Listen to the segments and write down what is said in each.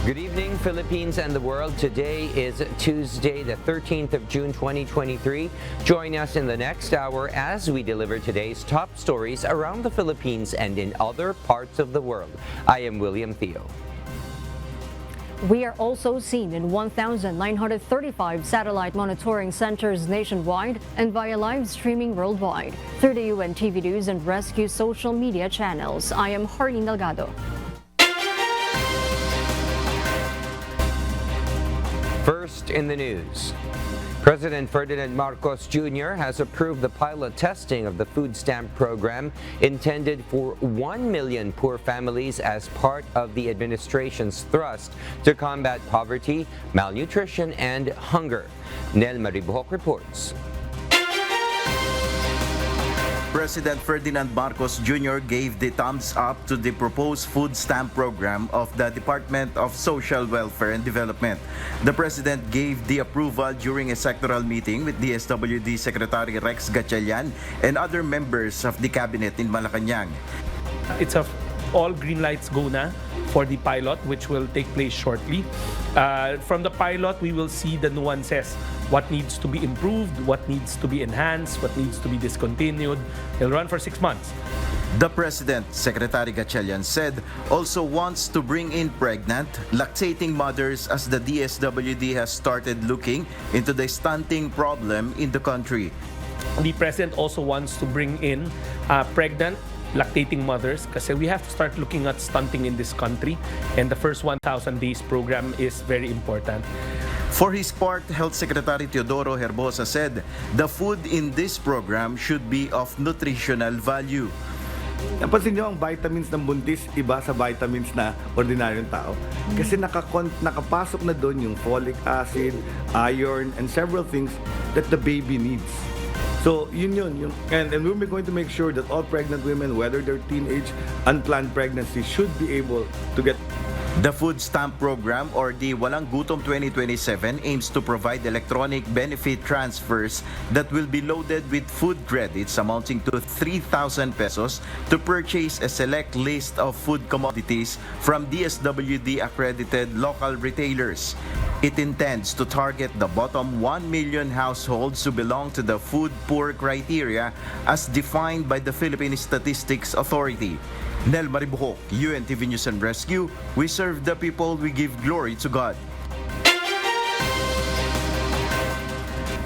Good evening, Philippines and the world. Today is Tuesday, the 13th of June, 2023. Join us in the next hour as we deliver today's top stories around the Philippines and in other parts of the world. I am William Theo. We are also seen in 1,935 satellite monitoring centers nationwide and via live streaming worldwide through the UNTV News and Rescue social media channels. I am Harleen Delgado. First in the news. President Ferdinand Marcos Jr. has approved the pilot testing of the food stamp program intended for 1 million poor families as part of the administration's thrust to combat poverty, malnutrition, and hunger. Nel Maribuhok reports. President Ferdinand Marcos Jr. gave the thumbs up to the proposed food stamp program of the Department of Social Welfare and Development. The President gave the approval during a sectoral meeting with DSWD Secretary Rex Gatchalian and other members of the cabinet in Malacanang. It's all green lights go na for the pilot, which will take place shortly. From the pilot, we will see the nuances. What needs to be improved, what needs to be enhanced, what needs to be discontinued. It'll run for 6 months. The President, Secretary Gatchalian, said also wants to bring in pregnant, lactating mothers as the DSWD has started looking into the stunting problem in the country. The President also wants to bring in pregnant, lactating mothers kasi we have to start looking at stunting in this country, and the first 1,000 days program is very important. For his part, Health Secretary Teodoro Herbosa said the food in this program should be of nutritional value. Napansin nyo, ang vitamins ng buntis iba sa vitamins na ordinaryong tao. Kasi nakapasok na doon yung folic acid, iron, and several things that the baby needs. So, yun. And we're going to make sure that all pregnant women, whether they're teenage, unplanned pregnancy, should be able to get. The Food Stamp Program, or the Walang Gutom 2027, aims to provide electronic benefit transfers that will be loaded with food credits amounting to 3,000 pesos to purchase a select list of food commodities from DSWD accredited local retailers. It intends to target the bottom 1 million households who belong to the food poor criteria as defined by the Philippine Statistics Authority. Nel Maribuhok, UNTV News and Rescue. We serve the people, we give glory to God.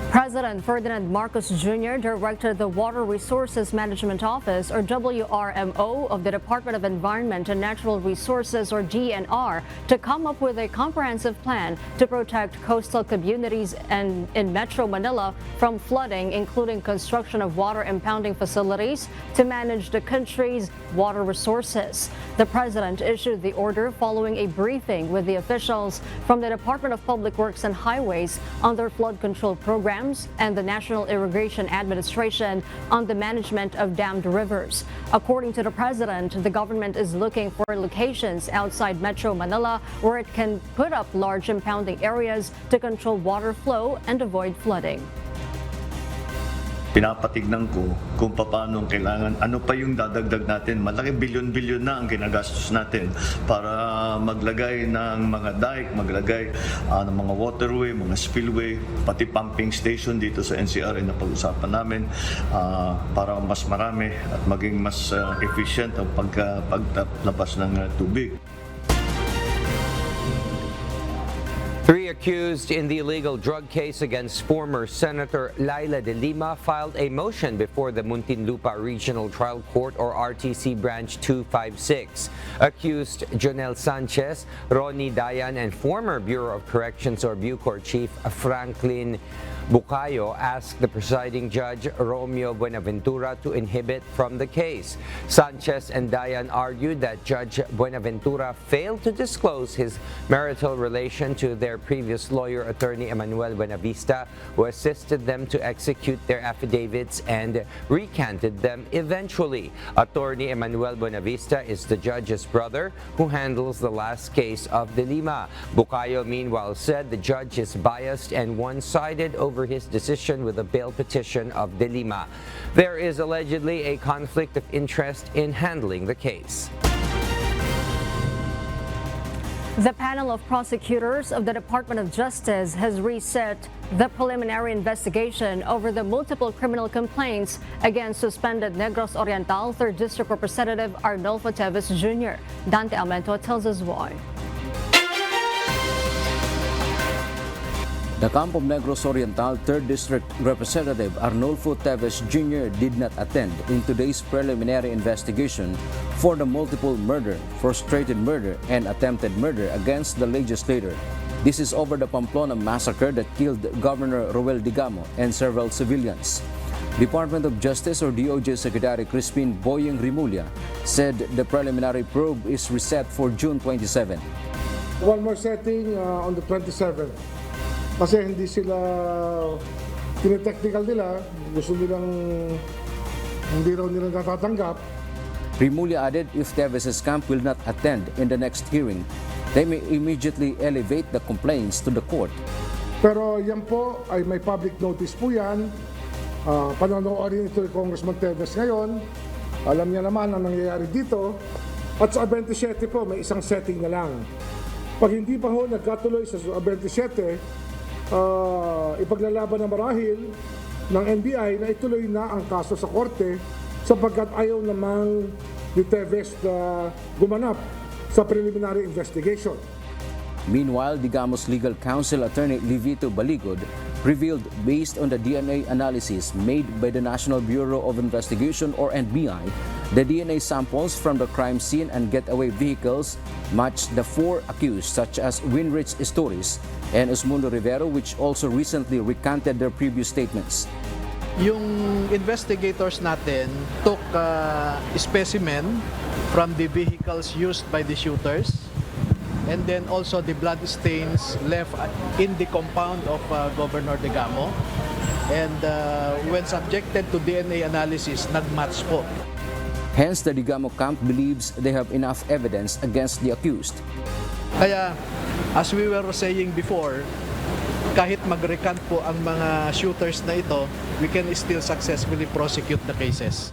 President Ferdinand Marcos Jr. directed the Water Resources Management Office, or WRMO, of the Department of Environment and Natural Resources, or DNR, to come up with a comprehensive plan to protect coastal communities and in Metro Manila from flooding, including construction of water impounding facilities to manage the country's water resources. The President issued the order following a briefing with the officials from the Department of Public Works and Highways on their flood control program and the National Irrigation Administration on the management of dammed rivers. According to the President, the government is looking for locations outside Metro Manila where it can put up large impounding areas to control water flow and avoid flooding. Pinapatignan ko kung paano kailangan, ano pa yung dadagdag natin. Malaki bilyon-bilyon na ang ginagastos natin para maglagay ng mga dike, maglagay ng mga waterway, mga spillway, pati pumping station dito sa NCR na pag-usapan namin para mas marami at maging mas efficient ang paglabas ng tubig. 3 accused in the illegal drug case against former Senator Laila de Lima filed a motion before the Muntinlupa Regional Trial Court, or RTC Branch 256. Accused Jonel Sanchez, Ronnie Dayan, and former Bureau of Corrections, or Bucor Chief Franklin Bucayo asked the presiding judge, Romeo Buenaventura, to inhibit from the case. Sanchez and Dayan argued that Judge Buenaventura failed to disclose his marital relation to their previous lawyer, Attorney Emmanuel Buenavista, who assisted them to execute their affidavits and recanted them eventually. Attorney Emmanuel Buenavista is the judge's brother who handles the last case of De Lima. Bucayo, meanwhile, said the judge is biased and one-sided over his decision with a bail petition of De Lima. There is allegedly a conflict of interest in handling the case. The panel of prosecutors of the Department of Justice has reset the preliminary investigation over the multiple criminal complaints against suspended Negros Oriental 3rd District Representative Arnolfo Teves Jr. Dante Almento tells us why. The camp of Negros Oriental 3rd District Representative Arnolfo Teves Jr. did not attend in today's preliminary investigation for the multiple murder, frustrated murder, and attempted murder against the legislator. This is over the Pamplona massacre that killed Governor Roel Digamo and several civilians. Department of Justice or DOJ Secretary Crispin Boyeng Rimulya said the preliminary probe is reset for June 27. One more setting on the 27th. Kasi hindi sila tinetechnical nila, gusto nilang hindi raw nila natatanggap. Rimulya added if Teves' camp will not attend in the next hearing, they may immediately elevate the complaints to the court. Pero yan po ay may public notice po yan. Panonoodin ito ni Congressman Teves ngayon. Alam niya naman ang nangyayari dito. At sa 27 po, may isang setting na lang. Pag hindi pa ho nagkatuloy sa 27, ipaglalaban na marahil ng NBI na ituloy na ang kaso sa korte sapagkat ayaw namang ni Teves na gumanap sa preliminary investigation. Meanwhile, Digamo's legal counsel attorney Livito Baligod revealed based on the DNA analysis made by the National Bureau of Investigation or NBI, the DNA samples from the crime scene and getaway vehicles matched the 4 accused such as Winrich Stories and Osmundo Rivero, which also recently recanted their previous statements. Yung investigators natin took specimen from the vehicles used by the shooters and then also the blood stains left in the compound of Governor Digamo, and when subjected to DNA analysis, nagmatch po. Hence, the Digamo camp believes they have enough evidence against the accused. Kaya, as we were saying before, kahit mag-recant po ang mga shooters na ito, we can still successfully prosecute the cases.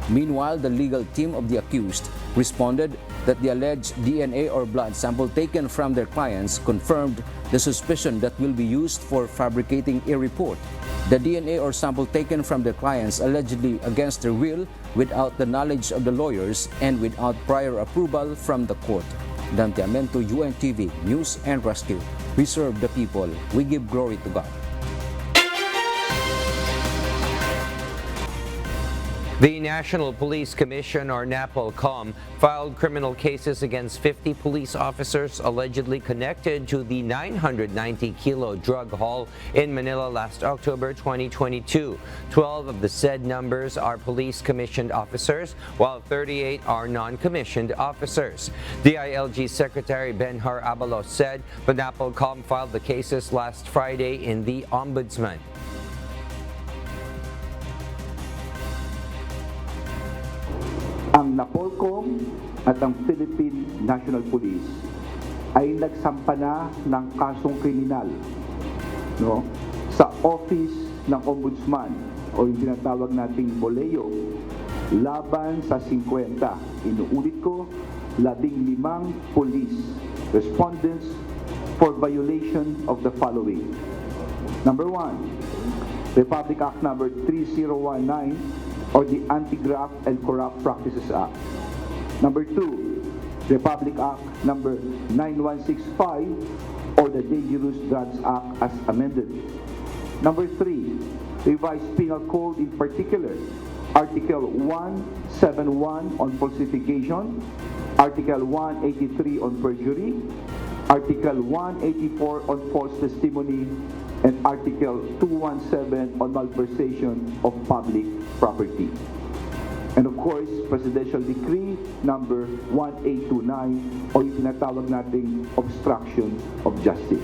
Meanwhile, the legal team of the accused responded that the alleged DNA or blood sample taken from their clients confirmed the suspicion that will be used for fabricating a report. The DNA or sample taken from their clients allegedly against their will, without the knowledge of the lawyers, and without prior approval from the court. Dante Almento, UNTV, News and Rescue. We serve the people. We give glory to God. The National Police Commission, or NAPOLCOM, filed criminal cases against 50 police officers allegedly connected to the 990-kilo drug haul in Manila last October 2022. 12 of the said numbers are police commissioned officers, while 38 are non-commissioned officers. DILG Secretary Benhar Abalos said the NAPOLCOM filed the cases last Friday in the Ombudsman. Ang NAPOLCOM at ang Philippine National Police ay nagsampa na ng kasong kriminal sa Office ng Ombudsman o yung tinatawag nating BOLEO laban sa 50. Inuulit ko, 15 police respondents for violation of the following. Number 1, Republic Act number 3019 or the Anti-Graft and Corrupt Practices Act. Number 2, Republic Act number 9165 or the Dangerous Drugs Act as amended. Number 3, Revised Penal Code, in particular, Article 171 on falsification, Article 183 on perjury, Article 184 on false testimony, and Article 217 on malversation of public property. And of course, Presidential Decree number 1829 o yung tinatawag nating obstruction of justice.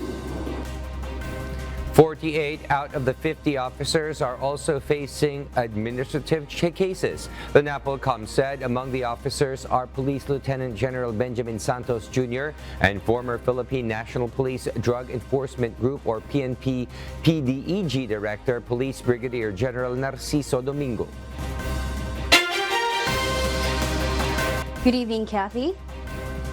48 out of the 50 officers are also facing administrative cases. The NAPOLCOM said among the officers are Police Lieutenant General Benjamin Santos Jr. and former Philippine National Police Drug Enforcement Group or PNP PDEG Director Police Brigadier General Narciso Domingo. Good evening, Kathy.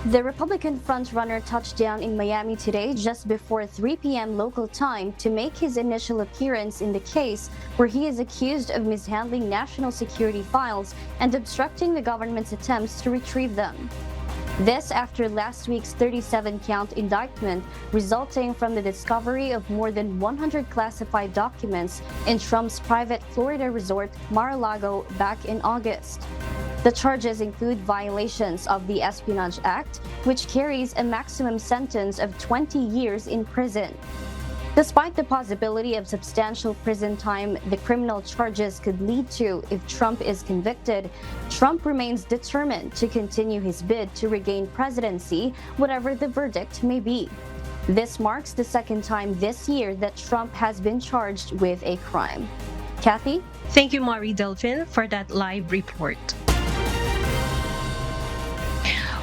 The Republican frontrunner touched down in Miami today just before 3 p.m. local time to make his initial appearance in the case where he is accused of mishandling national security files and obstructing the government's attempts to retrieve them. This after last week's 37-count indictment resulting from the discovery of more than 100 classified documents in Trump's private Florida resort, Mar-a-Lago, back in August. The charges include violations of the Espionage Act, which carries a maximum sentence of 20 years in prison. Despite the possibility of substantial prison time the criminal charges could lead to if Trump is convicted, Trump remains determined to continue his bid to regain presidency, whatever the verdict may be. This marks the second time this year that Trump has been charged with a crime. Kathy? Thank you, Mari Delphin, for that live report.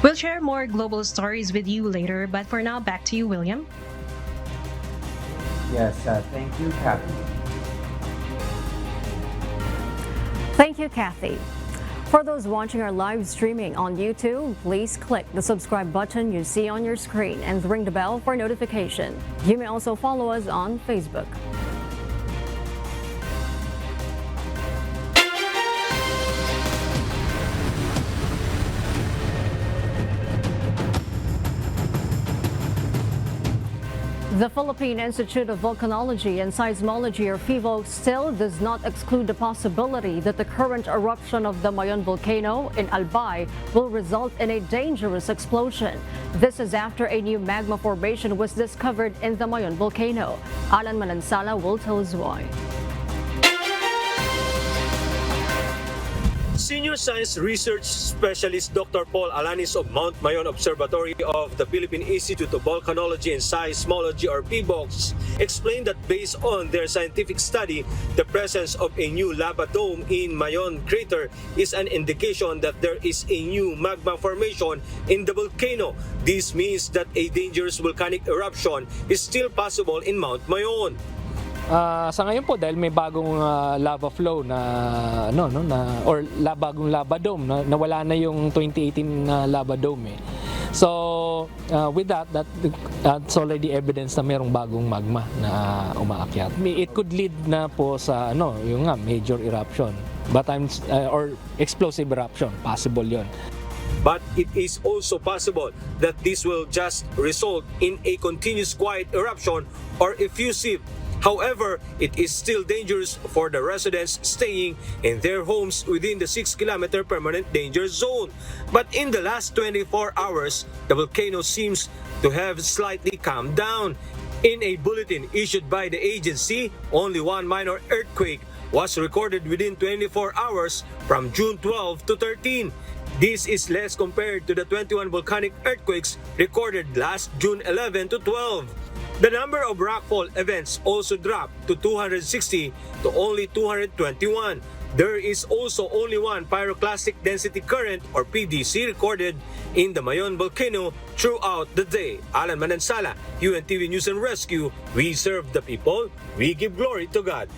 We'll share more global stories with you later, but for now, back to you, William. Yes, thank you, Kathy. Thank you, Kathy. For those watching our live streaming on YouTube, please click the subscribe button you see on your screen and ring the bell for notification. You may also follow us on Facebook. The Philippine Institute of Volcanology and Seismology, or PHIVOLCS, still does not exclude the possibility that the current eruption of the Mayon Volcano in Albay will result in a dangerous explosion. This is after a new magma formation was discovered in the Mayon Volcano. Alan Manansala will tell us why. Senior Science Research Specialist Dr. Paul Alanis of Mount Mayon Observatory of the Philippine Institute of Volcanology and Seismology, or PHIVOLCS, explained that based on their scientific study, the presence of a new lava dome in Mayon crater is an indication that there is a new magma formation in the volcano. This means that a dangerous volcanic eruption is still possible in Mount Mayon. Sa ngayon po, dahil may bagong lava flow na bagong lava dome na wala na yung 2018 na lava dome. So with that's already evidence na mayroong bagong magma na umaakyat. It could lead na po sa yung major eruption, or explosive eruption, possible 'yon. But it is also possible that this will just result in a continuous quiet eruption or effusive. However, it is still dangerous for the residents staying in their homes within the 6-kilometer permanent danger zone. But in the last 24 hours, the volcano seems to have slightly calmed down. In a bulletin issued by the agency, only one minor earthquake was recorded within 24 hours from June 12 to 13. This is less compared to the 21 volcanic earthquakes recorded last June 11 to 12. The number of rockfall events also dropped to 260 to only 221. There is also only one pyroclastic density current, or PDC, recorded in the Mayon Volcano throughout the day. Alan Manansala, UNTV News and Rescue. We serve the people. We give glory to God.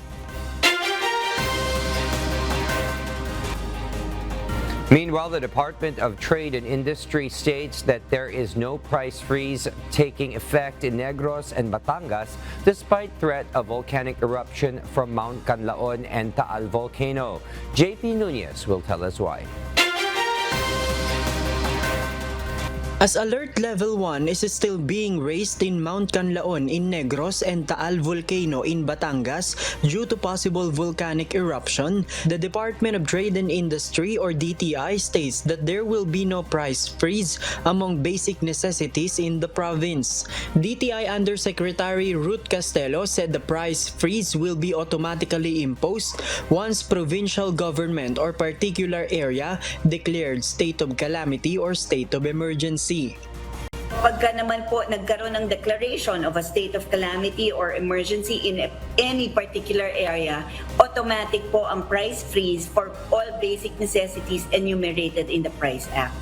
Meanwhile, the Department of Trade and Industry states that there is no price freeze taking effect in Negros and Batangas despite threat of volcanic eruption from Mount Canlaon and Taal Volcano. JP Nunez will tell us why. As Alert Level 1 is still being raised in Mount Canlaon in Negros and Taal Volcano in Batangas due to possible volcanic eruption, the Department of Trade and Industry, or DTI, states that there will be no price freeze among basic necessities in the province. DTI Undersecretary Ruth Castelo said the price freeze will be automatically imposed once provincial government or particular area declared state of calamity or state of emergency. Pagka naman po nagkaroon ng declaration of a state of calamity or emergency in any particular area, automatic po ang price freeze for all basic necessities enumerated in the Price Act.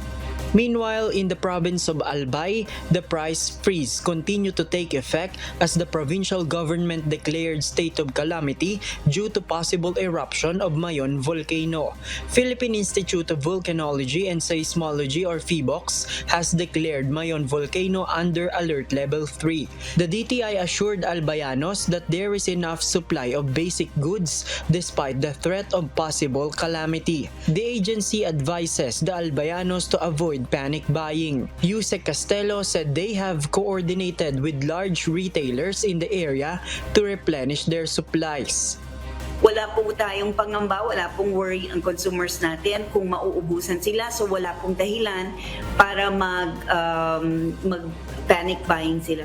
Meanwhile, in the province of Albay, the price freeze continued to take effect as the provincial government declared state of calamity due to possible eruption of Mayon Volcano. Philippine Institute of Volcanology and Seismology or PHIVOLCS has declared Mayon Volcano under Alert Level 3. The DTI assured Albayanos that there is enough supply of basic goods despite the threat of possible calamity. The agency advises the Albayanos to avoid panic buying. Yusek Castelo said they have coordinated with large retailers in the area to replenish their supplies. Wala po tayong pangamba, wala pong worry ang consumers natin kung mauubusan sila. So wala pong dahilan para mag-panic buying sila.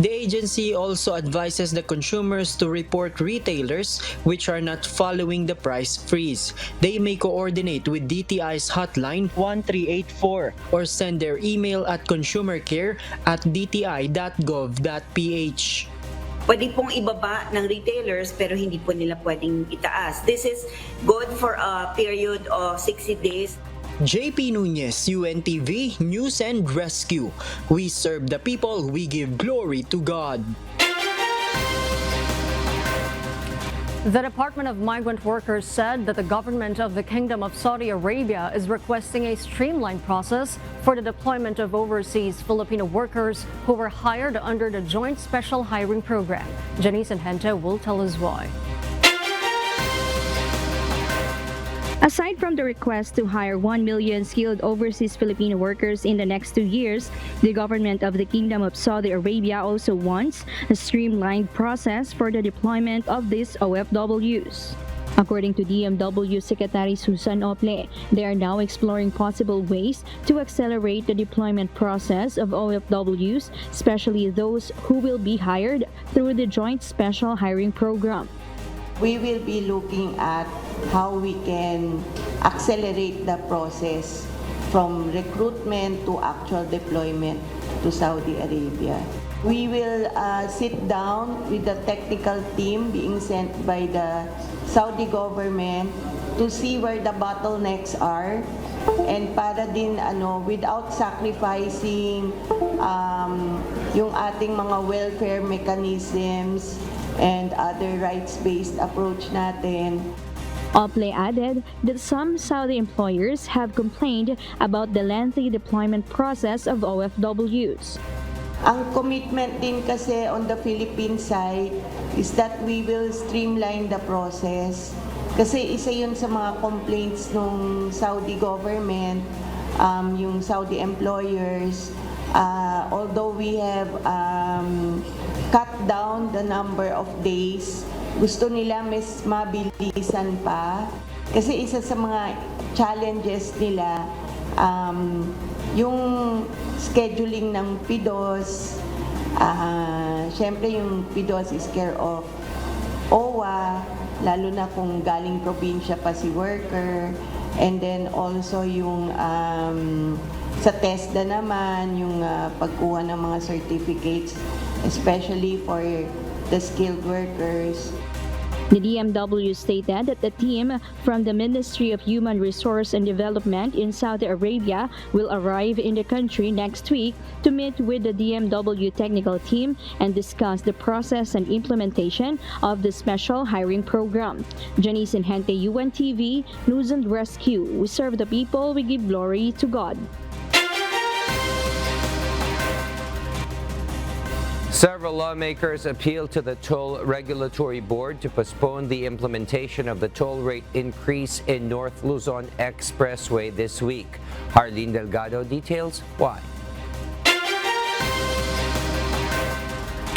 The agency also advises the consumers to report retailers which are not following the price freeze. They may coordinate with DTI's hotline 1384 or send their email at consumercare@dti.gov.ph. Pwede pong ibaba ng retailers pero hindi po nila pwedeng itaas. This is good for a period of 60 days. JP Nunez, UNTV, News and Rescue. We serve the people, we give glory to God. The Department of Migrant Workers said that the government of the Kingdom of Saudi Arabia is requesting a streamlined process for the deployment of overseas Filipino workers who were hired under the Joint Special Hiring Program. Janice and Hente will tell us why. Aside from the request to hire 1 million skilled overseas Filipino workers in the next 2 years, the government of the Kingdom of Saudi Arabia also wants a streamlined process for the deployment of these OFWs. According to DMW Secretary Susan Ople, they are now exploring possible ways to accelerate the deployment process of OFWs, especially those who will be hired through the Joint Special Hiring Program. We will be looking at how we can accelerate the process from recruitment to actual deployment to Saudi Arabia. We will sit down with the technical team being sent by the Saudi government to see where the bottlenecks are and para din without sacrificing yung ating mga welfare mechanisms and other rights-based approach natin. Ople added that some Saudi employers have complained about the lengthy deployment process of OFWs. Ang commitment din kasi on the Philippine side is that we will streamline the process. Kasi isa yun sa mga complaints ng Saudi government, yung Saudi employers, although we have cut down the number of days, gusto nila mas mabilisan pa. Kasi isa sa mga challenges nila, yung scheduling ng PIDOS. Siyempre yung PIDOS is care of OWA, lalo na kung galing probinsya pa si worker. And then also yung sa TESDA naman, yung pagkuha ng mga certificates, especially for the skilled workers. The DMW stated that the team from the Ministry of Human Resource and Development in Saudi Arabia will arrive in the country next week to meet with the DMW technical team and discuss the process and implementation of the special hiring program. Janice and Hente, UNTV, News and Rescue. We serve the people, we give glory to God. Several lawmakers appealed to the Toll Regulatory Board to postpone the implementation of the toll rate increase in North Luzon Expressway this week. Harleen Delgado details why.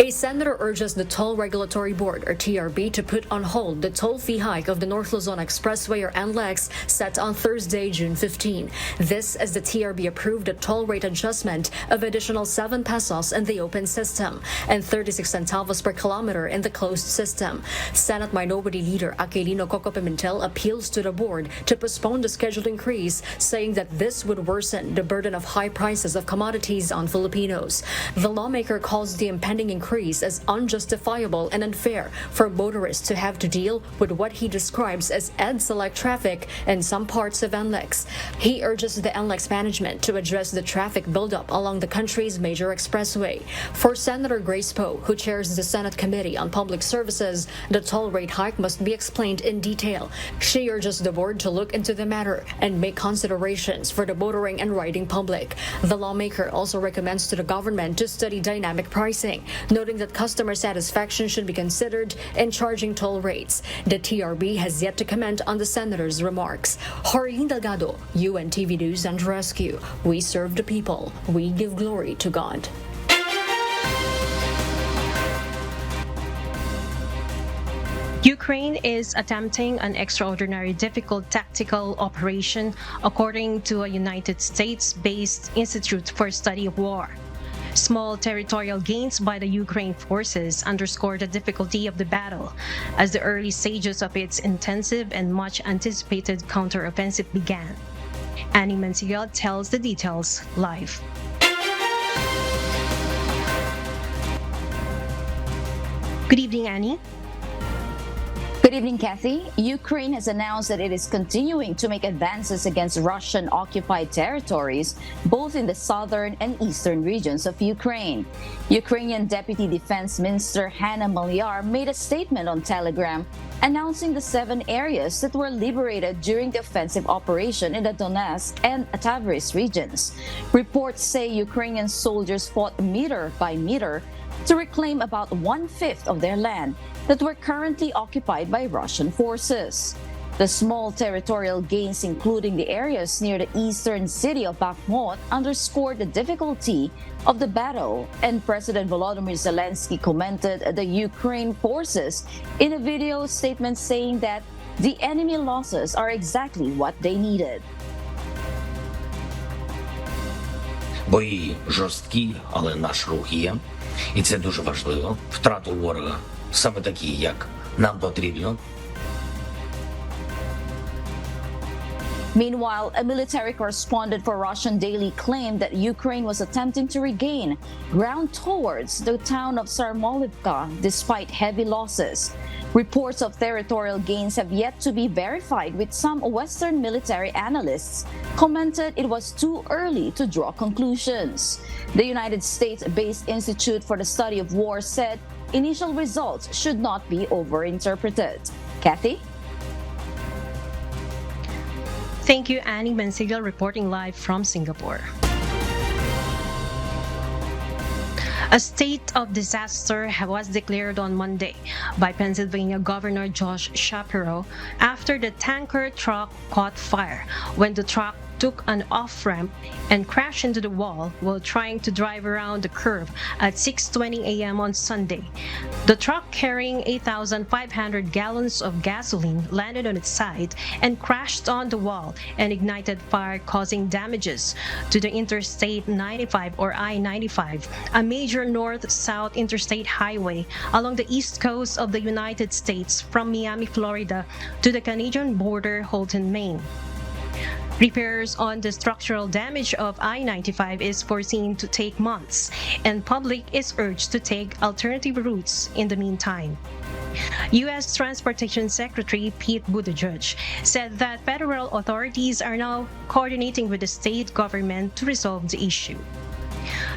A senator urges the Toll Regulatory Board, or TRB, to put on hold the toll fee hike of the North Luzon Expressway, or NLEX, set on Thursday, June 15. This as the TRB approved a toll rate adjustment of additional 7 pesos in the open system and 36 centavos per kilometer in the closed system. Senate Minority Leader Aquilino Coco Pimentel appeals to the board to postpone the scheduled increase, saying that this would worsen the burden of high prices of commodities on Filipinos. The lawmaker calls the impending increase sees as unjustifiable and unfair for motorists to have to deal with what he describes as EDSA-like traffic in some parts of NLEX. He urges the NLEX management to address the traffic buildup along the country's major expressway. For Senator Grace Poe, who chairs the Senate Committee on Public Services, the toll rate hike must be explained in detail. She urges the board to look into the matter and make considerations for the motoring and riding public. The lawmaker also recommends to the government to study dynamic pricing, noting that customer satisfaction should be considered in charging toll rates. The TRB has yet to comment on the senator's remarks. Jorge Delgado, UNTV News and Rescue. We serve the people. We give glory to God. Ukraine is attempting an extraordinary difficult tactical operation, according to a United States-based Institute for Study of War. Small territorial gains by the Ukraine forces underscore the difficulty of the battle as the early stages of its intensive and much anticipated counteroffensive began. Annie Manciel tells the details live. Good evening, Annie. Good evening, Kathy. Ukraine has announced that it is continuing to make advances against Russian-occupied territories, both in the southern and eastern regions of Ukraine. Ukrainian Deputy Defense Minister Hanna Maliar made a statement on Telegram announcing the 7 areas that were liberated during the offensive operation in the Donetsk and Tavris regions. Reports say Ukrainian soldiers fought meter by meter to reclaim about 1/5 of their land that were currently occupied by Russian forces. The small territorial gains, including the areas near the eastern city of Bakhmut, underscored the difficulty of the battle, and President Volodymyr Zelensky commented the Ukraine forces in a video statement saying that the enemy losses are exactly what they needed. Бої жорсткі, але наш рух є. І це дуже важливо. Втрату ворога саме такі, як нам потрібно. Meanwhile, a military correspondent for Russian Daily claimed that Ukraine was attempting to regain ground towards the town of Sarmolivka despite heavy losses. Reports of territorial gains have yet to be verified, with some Western military analysts commented it was too early to draw conclusions. The United States-based Institute for the Study of War said initial results should not be overinterpreted. Kathy? Thank you, Annie Manciel, reporting live from Singapore. A state of disaster was declared on Monday by Pennsylvania Governor Josh Shapiro after the tanker truck caught fire when the truck took an off-ramp and crashed into the wall while trying to drive around the curve at 6:20 a.m. on Sunday. The truck, carrying 8,500 gallons of gasoline, landed on its side and crashed on the wall and ignited fire, causing damages to the Interstate 95 or I-95, a major north-south interstate highway along the east coast of the United States from Miami, Florida to the Canadian border, Holton, Maine. Repairs on the structural damage of I-95 is foreseen to take months, and public is urged to take alternative routes in the meantime. U.S. Transportation Secretary Pete Buttigieg said that federal authorities are now coordinating with the state government to resolve the issue.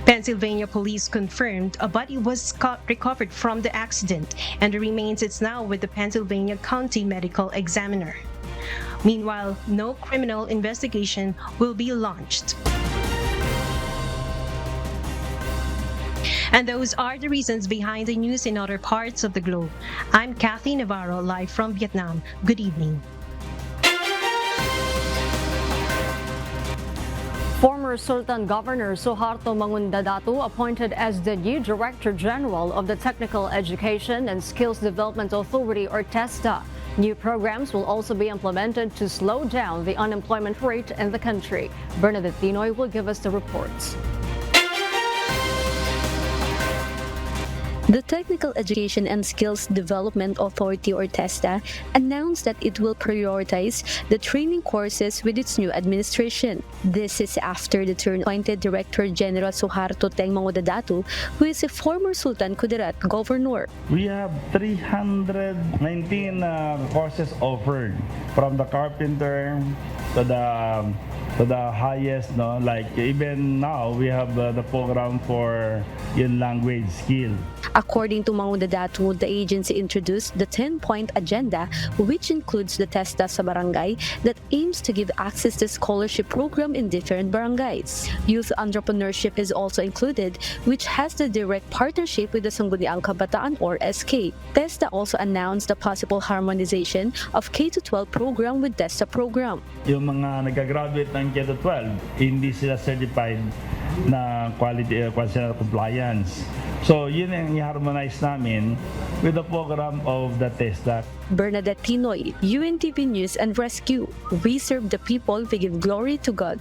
Pennsylvania police confirmed a body was recovered from the accident, and the remains is now with the Pennsylvania County Medical Examiner. Meanwhile, no criminal investigation will be launched. And those are the reasons behind the news in other parts of the globe. I'm Kathy Navarro, live from Vietnam. Good evening. Former Sultan Governor Suharto Mangundadatu appointed as the new Director General of the Technical Education and Skills Development Authority, or TESDA. New programs will also be implemented to slow down the unemployment rate in the country. Bernadette Tinoy will give us the reports. The Technical Education and Skills Development Authority or TESDA announced that it will prioritize the training courses with its new administration. This is after the turn-appointed Director General Suharto Tengmangodadatu, who is a former Sultan Kudarat governor. We have 319 courses offered, from the carpenter to the highest, no, like even now we have the program for yung language skill. According to Mangodadatu, the agency introduced the 10-point agenda, which includes the TESDA sa barangay that aims to give access to scholarship program in different barangays. Youth entrepreneurship is also included, which has the direct partnership with the Sangguniang Kabataan or SK. TESDA also announced the possible harmonization of K-12 program with TESDA program. Yung mga nag-graduate ng K-12, hindi sila certified na quality compliance. So yun ang i-harmonize namin with the program of the TESDA. Bernadette Tinoy, UNTV News and Rescue. We serve the people, we give glory to God.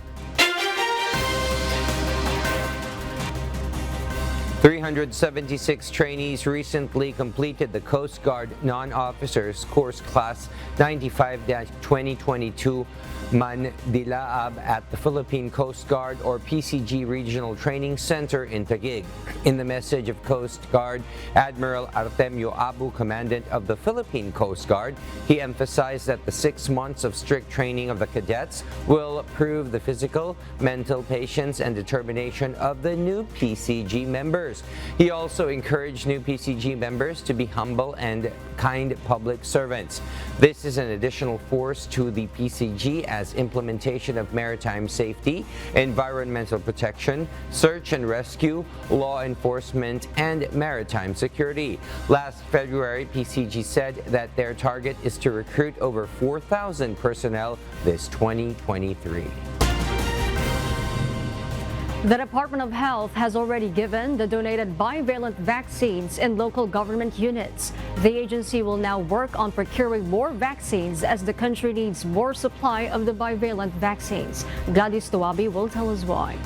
376 trainees recently completed the Coast Guard Non-Officers Course Class 95-2022 Mandilaab at the Philippine Coast Guard or PCG Regional Training Center in Taguig. In the message of Coast Guard Admiral Artemio Abu, Commandant of the Philippine Coast Guard, he emphasized that the 6 months of strict training of the cadets will prove the physical, mental patience, and determination of the new PCG members. He also encouraged new PCG members to be humble and kind public servants. This is an additional force to the PCG as implementation of maritime safety, environmental protection, search and rescue, law enforcement, and maritime security. Last February, PCG said that their target is to recruit over 4,000 personnel this 2023. The Department of Health has already given the donated bivalent vaccines in local government units. The agency will now work on procuring more vaccines as the country needs more supply of the bivalent vaccines. Gladys Tuabi will tell us why.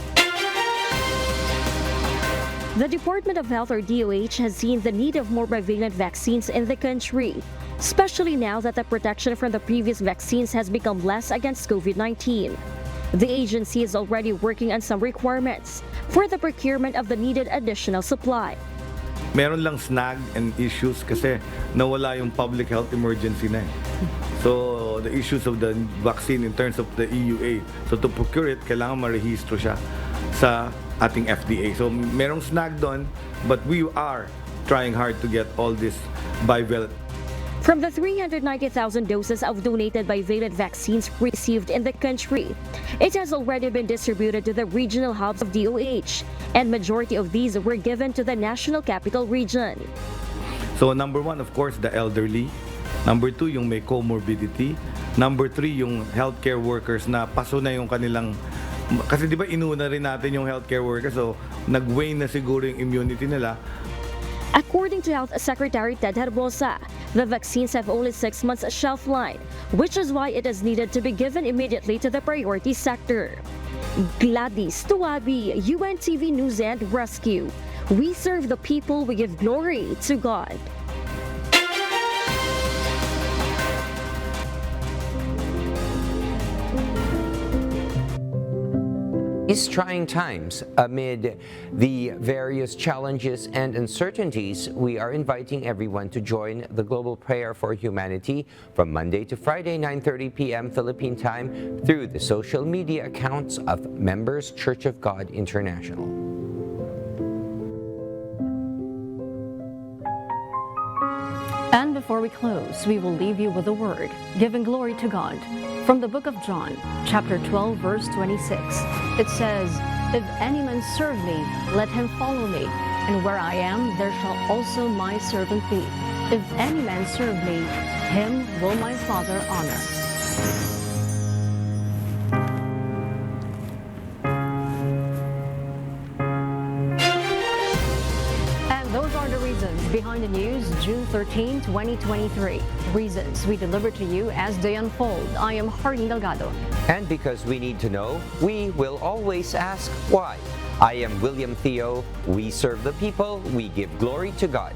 The Department of Health or DOH has seen the need of more bivalent vaccines in the country, especially now that the protection from the previous vaccines has become less against COVID-19. The agency is already working on some requirements for the procurement of the needed additional supply. Meron lang snag and issues kasi nawala yung public health emergency na eh. So the issues of the vaccine in terms of the EUA. So to procure it, kailangan marehistro siya sa ating FDA. So merong snag doon, but we are trying hard to get all this bivalent. From the 390,000 doses of donated bivalent vaccines received in the country, it has already been distributed to the regional hubs of DOH, and majority of these were given to the National Capital Region. So number 1, of course, the elderly. Number 2, yung may comorbidity. Number 3, yung healthcare workers na paso na yung kanilang... Kasi di ba inuna rin natin yung healthcare workers, so nag-wane na siguro yung immunity nila. According to Health Secretary Ted Herbosa, the vaccines have only 6 months shelf life, which is why it is needed to be given immediately to the priority sector. Gladys Tuabi, UNTV News and Rescue. We serve the people, we give glory to God. These trying times, amid the various challenges and uncertainties, we are inviting everyone to join the Global Prayer for Humanity from Monday to Friday, 9:30 p.m. Philippine time through the social media accounts of Members Church of God International. And before we close, we will leave you with a word, giving glory to God. From the book of John, chapter 12, verse 26, it says, "If any man serve me, let him follow me, and where I am, there shall also my servant be. If any man serve me, him will my Father honor." Behind the news, June 13, 2023. Reasons we deliver to you as they unfold. I am Hardin Delgado. And because we need to know, we will always ask why. I am William Theo. We serve the people. We give glory to God.